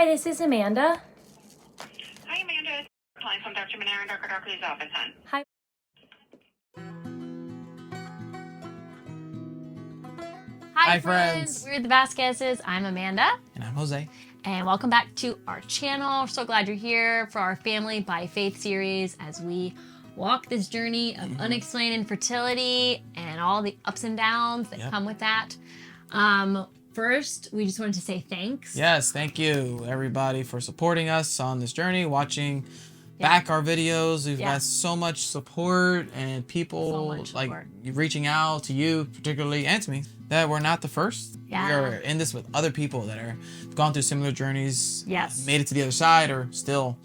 Hi, this is Amanda. Hi, Amanda. Calling from Dr. Monero and Dr. Dockley's office, hon. Hi. Hi, friends. We're the Vasquezes. I'm Amanda. And I'm Jose. And welcome back to our channel. We're so glad you're here for our Family by Faith series as we walk this journey of unexplained infertility and all the ups and downs that come with that. First, we just wanted to say thanks. Yes, thank you everybody for supporting us on this journey, watching back our videos. We've got so much support and people reaching out to you particularly and to me that we're not the first. Yeah. We are in this with other people that are gone through similar journeys, made it to the other side, or still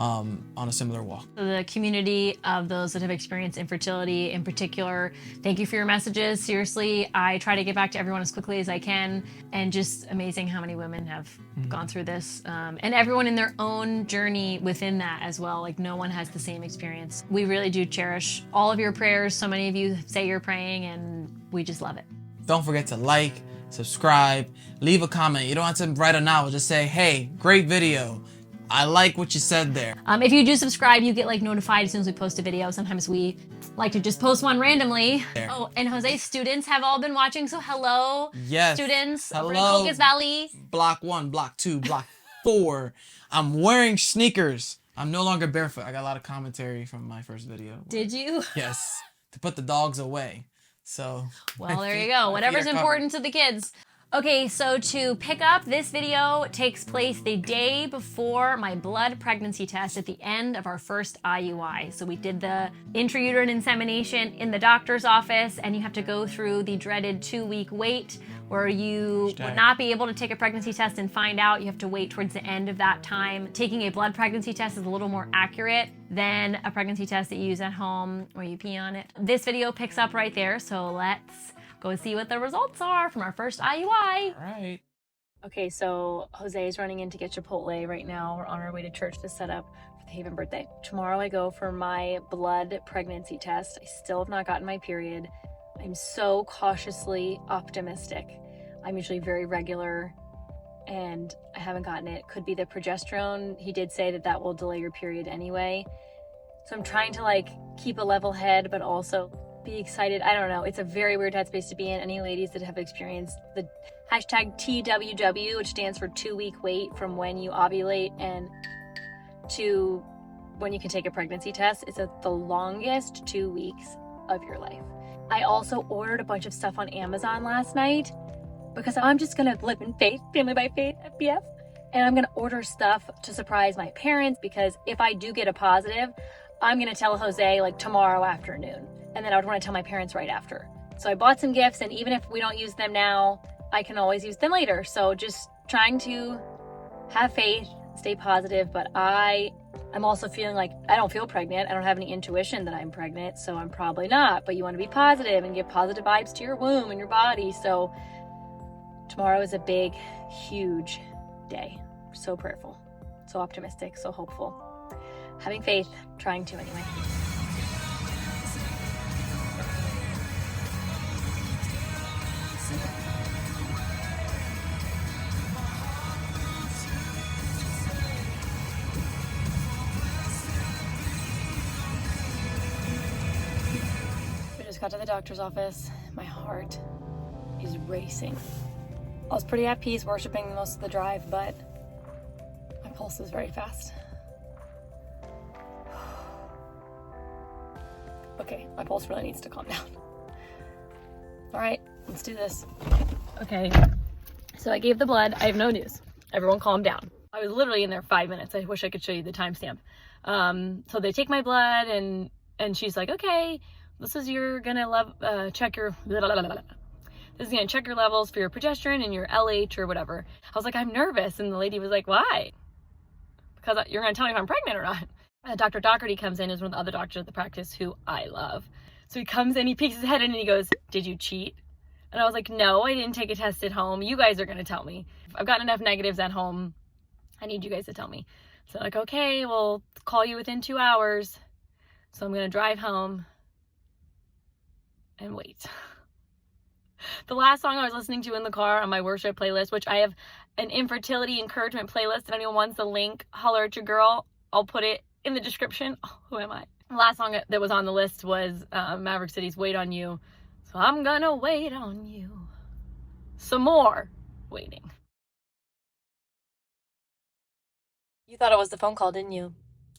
on a similar walk. The community of those that have experienced infertility in particular, thank you for your messages. Seriously, I try to get back to everyone as quickly as I can, and just amazing how many women have gone through this, and everyone in their own journey within that as well. Like, no one has the same experience. We really do cherish all of your prayers. So many of you say you're praying, and we just love it. Don't forget to like, subscribe, leave a comment. You don't have to write a novel, just say, hey, great video. I like what you said there. If you do subscribe, you get notified as soon as we post a video. Sometimes we like to just post one randomly. There. Oh, and Jose's students have all been watching, so hello. Yes. Students. Hello. Over in Cocos Valley. Block 1, block 2, block 4. I'm wearing sneakers. I'm no longer barefoot. I got a lot of commentary from my first video. Did you? Yes. To put the dogs away. So. Well, there you go. Whatever's important to the kids. Okay, so to pick up, this video takes place the day before my blood pregnancy test at the end of our first IUI. So we did the intrauterine insemination in the doctor's office, and you have to go through the dreaded 2-week wait where you would not be able to take a pregnancy test and find out. You have to wait towards the end of that time. Taking a blood pregnancy test is a little more accurate than a pregnancy test that you use at home where you pee on it. This video picks up right there, so let's go see what the results are from our first IUI. All right. Okay, so Jose is running in to get Chipotle right now. We're on our way to church to set up for the Haven birthday. Tomorrow I go for my blood pregnancy test. I still have not gotten my period. I'm so cautiously optimistic. I'm usually very regular and I haven't gotten it. Could be the progesterone. He did say that that will delay your period anyway. So I'm trying to keep a level head, but also be excited. I don't know. It's a very weird headspace to be in. Any ladies that have experienced the hashtag TWW, which stands for 2-week wait from when you ovulate and to when you can take a pregnancy test, it's the longest 2 weeks of your life. I also ordered a bunch of stuff on Amazon last night because I'm just going to live in faith, Family by Faith, FBF. And I'm going to order stuff to surprise my parents because if I do get a positive, I'm going to tell Jose tomorrow afternoon. And then I would want to tell my parents right after. So I bought some gifts, and even if we don't use them now, I can always use them later. So just trying to have faith, stay positive, but I'm also feeling like I don't feel pregnant. I don't have any intuition that I'm pregnant, so I'm probably not. But you want to be positive and give positive vibes to your womb and your body. So tomorrow is a big, huge day. So prayerful, so optimistic, so hopeful. Having faith, trying to anyway. Got to the doctor's office. My heart is racing. I was pretty at peace worshiping most of the drive, but my pulse is very fast. Okay, my pulse really needs to calm down. All right, let's do this. Okay, so I gave the blood. I have no news. Everyone calm down. I was literally in there 5 minutes. I wish I could show you the timestamp. So they take my blood and she's like, okay, this is check your this is gonna check your levels for your progesterone and your LH or whatever. I was like, I'm nervous, and the lady was like, why? Because you're gonna tell me if I'm pregnant or not. Dr. Doherty comes in, is one of the other doctors at the practice who I love. So he comes in, he peeks his head in, and he goes, did you cheat? And I was like, no, I didn't take a test at home. You guys are gonna tell me. I've gotten enough negatives at home. I need you guys to tell me. So like, okay, we'll call you within 2 hours. So I'm gonna drive home and wait. The last song I was listening to in the car on my worship playlist, which I have an infertility encouragement playlist. If anyone wants the link, holler at your girl. I'll put it in the description. Oh, who am I? The last song that was on the list was Maverick City's Wait on You. So I'm gonna wait on you. Some more waiting. You thought it was the phone call, didn't you?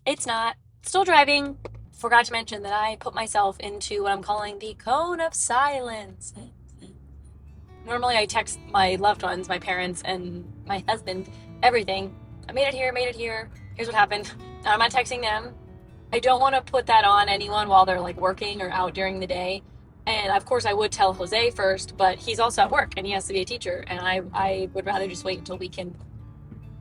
It's not. Still driving. Forgot to mention that I put myself into what I'm calling the cone of silence. Normally I text my loved ones, my parents, and my husband, everything. I made it here, here's what happened. Now I'm not texting them. I don't want to put that on anyone while they're like working or out during the day. And of course I would tell Jose first, but he's also at work and he has to be a teacher. And I would rather just wait until we can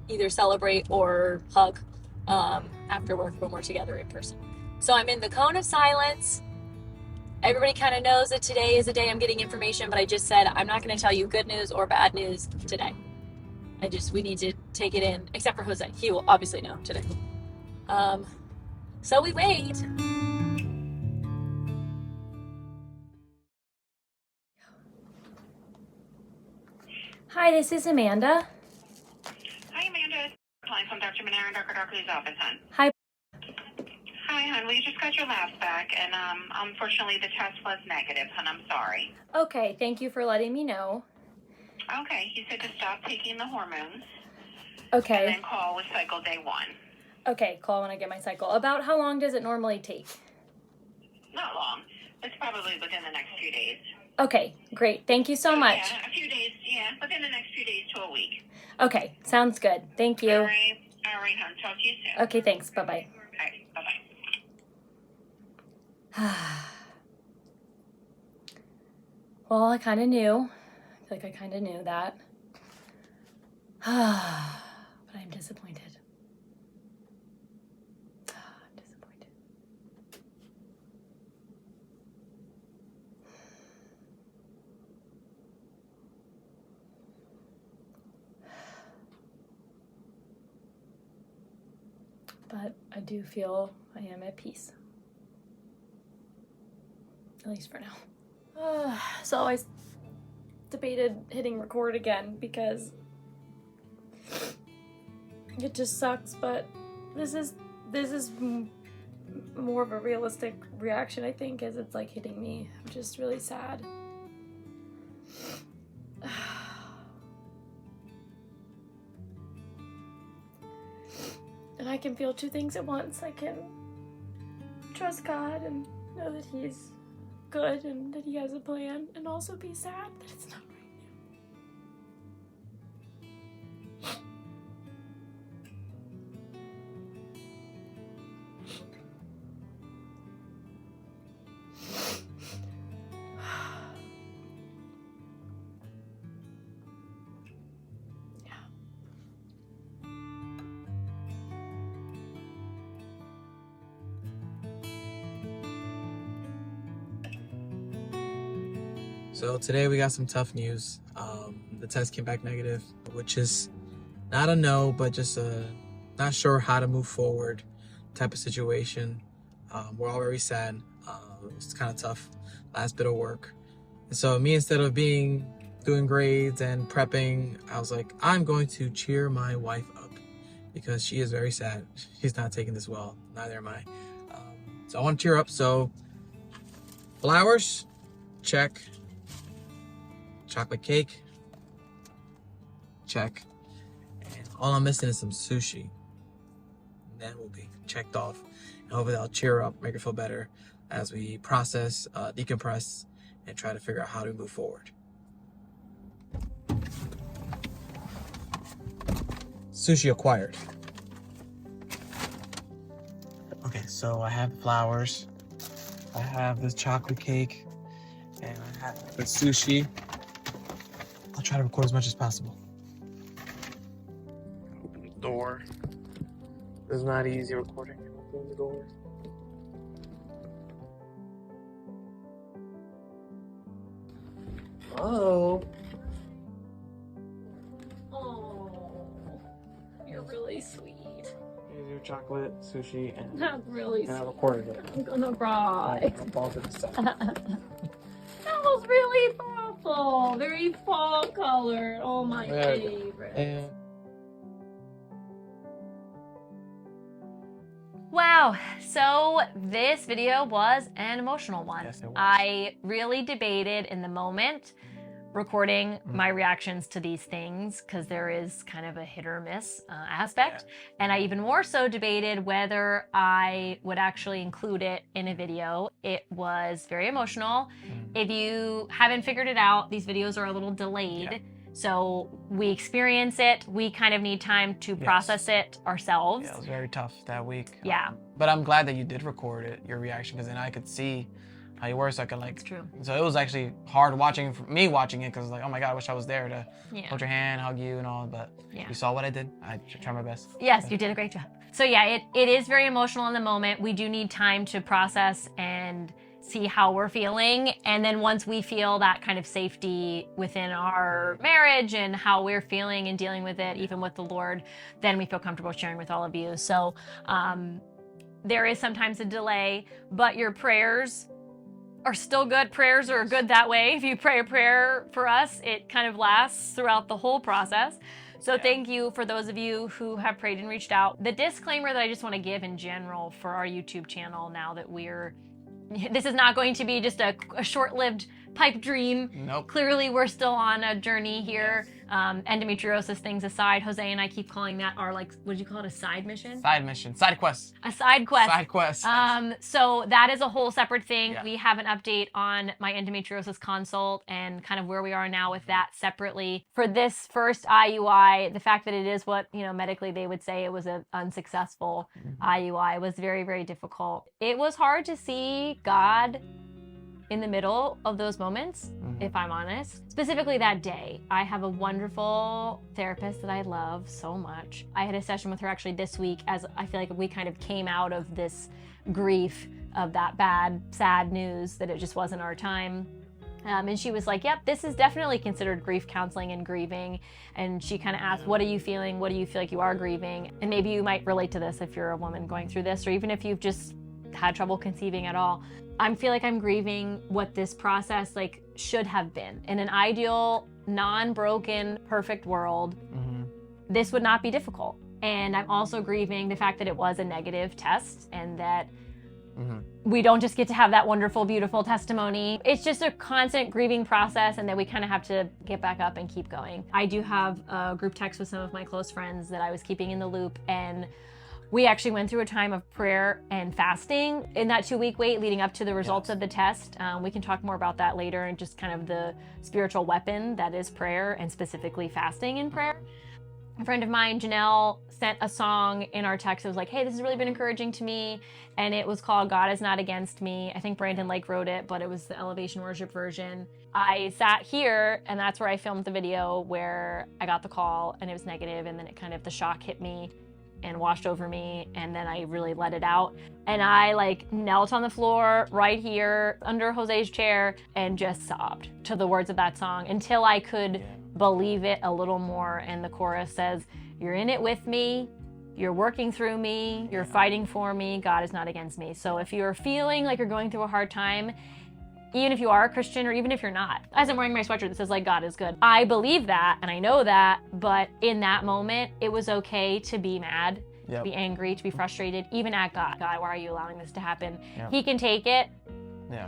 either celebrate or hug after work when we're together in person. So I'm in the cone of silence. Everybody kind of knows that today is a day I'm getting information, but I just said I'm not going to tell you good news or bad news today. We need to take it in, except for Jose. He will obviously know today. So we wait. Hi, this is Amanda. Hi, Amanda. Calling from Dr. Manera and Dr. Dockley's office, hon. Hi. Hi, hon. We just got your labs back, and unfortunately the test was negative, hon. I'm sorry. Okay, thank you for letting me know. Okay, he said to stop taking the hormones. Okay. And then call with cycle day 1. Okay, call when I get my cycle. About how long does it normally take? Not long. It's probably within the next few days. Okay, great. Thank you so much. Yeah, a few days. Yeah, within the next few days to a week. Okay, sounds good. Thank you. All right, hon. Talk to you soon. Okay, thanks. Bye-bye. All right, bye-bye. Well, I kind of knew. I feel like I kind of knew that. But I'm disappointed. I'm disappointed. But I do feel I am at peace. At least for now. So I debated hitting record again because it just sucks, but this is more of a realistic reaction, I think, as it's like hitting me. I'm just really sad. And I can feel two things at once. I can trust God and know that He's good and that He has a plan, and also be sad that it's not right So today we got some tough news. The test came back negative, which is not a no, but just a not sure how to move forward type of situation. We're all very sad. It was kind of tough, last bit of work. And so me, instead of doing grades and prepping, I was like, I'm going to cheer my wife up because she is very sad. She's not taking this well. Neither am I. So I want to cheer up. So flowers, check. Chocolate cake, check. And all I'm missing is some sushi. And then we'll be checked off. And hopefully that'll cheer her up, make her feel better as we process, decompress, and try to figure out how to move forward. Sushi acquired. Okay, so I have flowers. I have this chocolate cake. And I have the sushi. I'll try to record as much as possible. Open the door. It's not easy recording. Open the door. Hello. Oh, you're really sweet. Here's your chocolate, sushi, and That's really I sweet. recorded it. I'm gonna cry. I'll pause it a second. That was really thoughtful. Oh, very fall color. Oh, my favorite. And Wow, so this video was an emotional one. Yes, it was. I really debated in the moment recording my reactions to these things because there is kind of a hit or miss aspect. And I even more so debated whether I would actually include it in a video. It was very emotional. If you haven't figured it out, these videos are a little delayed. So we experience it. We kind of need time to process it ourselves. Yeah, it was very tough that week. Yeah. But I'm glad that you did record it, your reaction, because then I could see how you were, so I could like. It's true. So it was actually hard watching, for me watching it, because like, oh my God, I wish I was there to hold your hand, hug you, and all. But you saw what I did. I tried my best. Yes, you did a great job. So yeah, it is very emotional in the moment. We do need time to process and see how we're feeling. And then once we feel that kind of safety within our marriage and how we're feeling and dealing with it, even with the Lord, then we feel comfortable sharing with all of you. So there is sometimes a delay, but your prayers are still good. Prayers are good that way. If you pray a prayer for us, it kind of lasts throughout the whole process. So thank you for those of you who have prayed and reached out. The disclaimer that I just want to give in general for our YouTube channel now that this is not going to be just a short-lived pipe dream. Nope. Clearly, we're still on a journey here. Endometriosis things aside, Jose and I keep calling that our, like, what did you call it? A side mission? Side mission. Side quest. A side quest. Side quest. So that is a whole separate thing. Yeah. We have an update on my endometriosis consult and kind of where we are now with that separately. For this first IUI, the fact that it is what, medically they would say it was an unsuccessful IUI was very, very difficult. It was hard to see God in the middle of those moments, if I'm honest. Specifically that day, I have a wonderful therapist that I love so much. I had a session with her actually this week as I feel like we kind of came out of this grief of that bad, sad news that it just wasn't our time. And she was like, yep, this is definitely considered grief counseling and grieving. And she kind of asked, what are you feeling? What do you feel like you are grieving? And maybe you might relate to this if you're a woman going through this, or even if you've just had trouble conceiving at all. I feel like I'm grieving what this process should have been. In an ideal, non-broken, perfect world, this would not be difficult. And I'm also grieving the fact that it was a negative test and that we don't just get to have that wonderful, beautiful testimony. It's just a constant grieving process, and that we kind of have to get back up and keep going. I do have a group text with some of my close friends that I was keeping in the loop, and we actually went through a time of prayer and fasting in that 2-week wait leading up to the results of the test. We can talk more about that later, and just kind of the spiritual weapon that is prayer, and specifically fasting in prayer. A friend of mine, Janelle, sent a song in our text. It was like, hey, this has really been encouraging to me. And it was called God Is Not Against Me. I think Brandon Lake wrote it, but it was the Elevation Worship version. I sat here, and that's where I filmed the video where I got the call and it was negative, and then it kind of, the shock hit me and washed over me, and then I really let it out. And I knelt on the floor right here under Jose's chair and just sobbed to the words of that song until I could believe it a little more. And the chorus says, you're in it with me, you're working through me, you're fighting for me, God is not against me. So if you're feeling like you're going through a hard time, even if you are a Christian or even if you're not, as I'm wearing my sweatshirt that says God is good, I believe that and I know that, but in that moment, it was okay to be mad, to be angry, to be frustrated, even at God. God, why are you allowing this to happen? He can take it.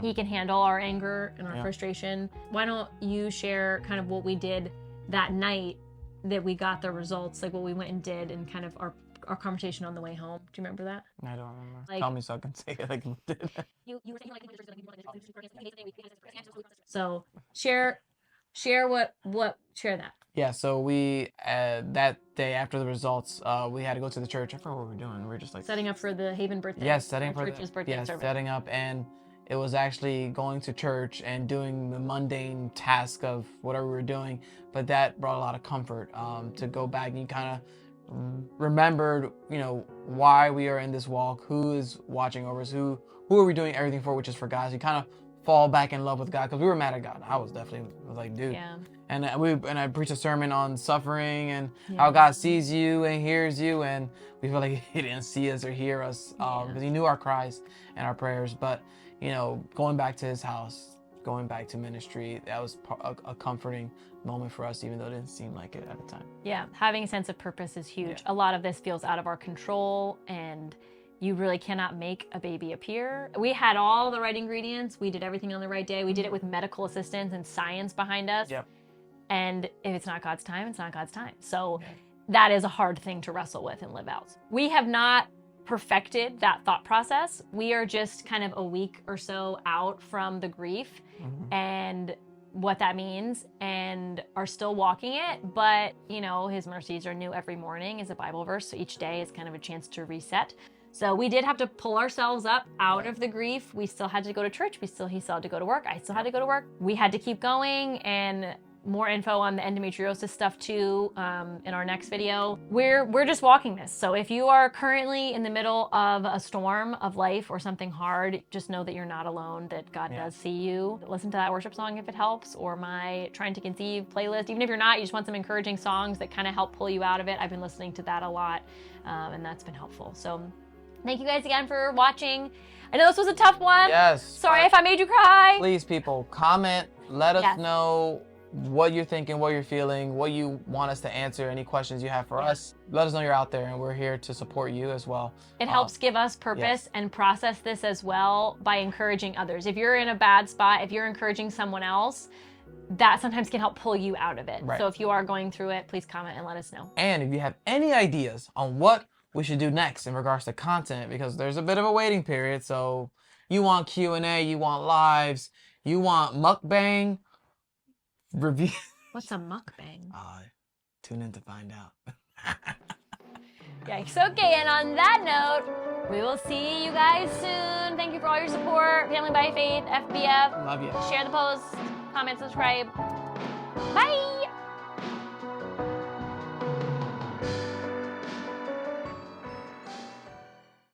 He can handle our anger and our frustration. Why don't you share kind of what we did that night that we got the results, what we went and did, and kind of our conversation on the way home. Do you remember that? I don't remember. Tell me so I can say it like you did. You were saying so share that. Yeah, so we that day after the results, we had to go to the church. I forgot what we were doing. We were just setting up for the Haven birthday. Yes, setting for church's birthday service. Setting up, and it was actually going to church and doing the mundane task of whatever we were doing, but that brought a lot of comfort to go back, and you kind of remembered, why we are in this walk, who is watching over us, who are we doing everything for, which is for God. So you kind of fall back in love with God, because we were mad at God. I was like, dude. Yeah. And I preached a sermon on suffering and how God sees you and hears you, and we feel like He didn't see us or hear us because He knew our cries and our prayers. But going back to His house, going back to ministry. That was a comforting moment for us, even though it didn't seem like it at the time. Yeah, having a sense of purpose is huge. Yeah. A lot of this feels out of our control, and you really cannot make a baby appear. We had all the right ingredients. We did everything on the right day. We did it with medical assistance and science behind us. Yep. And if it's not God's time, it's not God's time. So that is a hard thing to wrestle with and live out. We have not perfected that thought process. We are just kind of a week or so out from the grief and what that means, and are still walking it. But, you know, his mercies are new every morning is a Bible verse. So each day is kind of a chance to reset. So we did have to pull ourselves up out of the grief. We still had to go to church. He still had to go to work. I still had to go to work. We had to keep going, and more info on the endometriosis stuff too in our next video. We're just walking this. So if you are currently in the middle of a storm of life or something hard, just know that you're not alone, that God does see you. Listen to that worship song if it helps, or my Trying to Conceive playlist. Even if you're not, you just want some encouraging songs that kind of help pull you out of it. I've been listening to that a lot, and that's been helpful. So thank you guys again for watching. I know this was a tough one. Yes. Sorry if I made you cry. Please, people, comment. Let us know what you're thinking, what you're feeling, what you want us to answer, any questions you have for us. Let us know you're out there, and we're here to support you as well. It helps give us purpose and process this as well by encouraging others. If you're in a bad spot, if you're encouraging someone else, that sometimes can help pull you out of it. Right. So if you are going through it, please comment and let us know. And if you have any ideas on what we should do next in regards to content, because there's a bit of a waiting period. So you want Q&A, you want lives, you want mukbang review. What's a mukbang? Tune in to find out. Yikes. Okay, and on that note, we will see you guys soon. Thank you for all your support. Family by Faith, FBF. Love you. Share the post, comment, subscribe. Bye.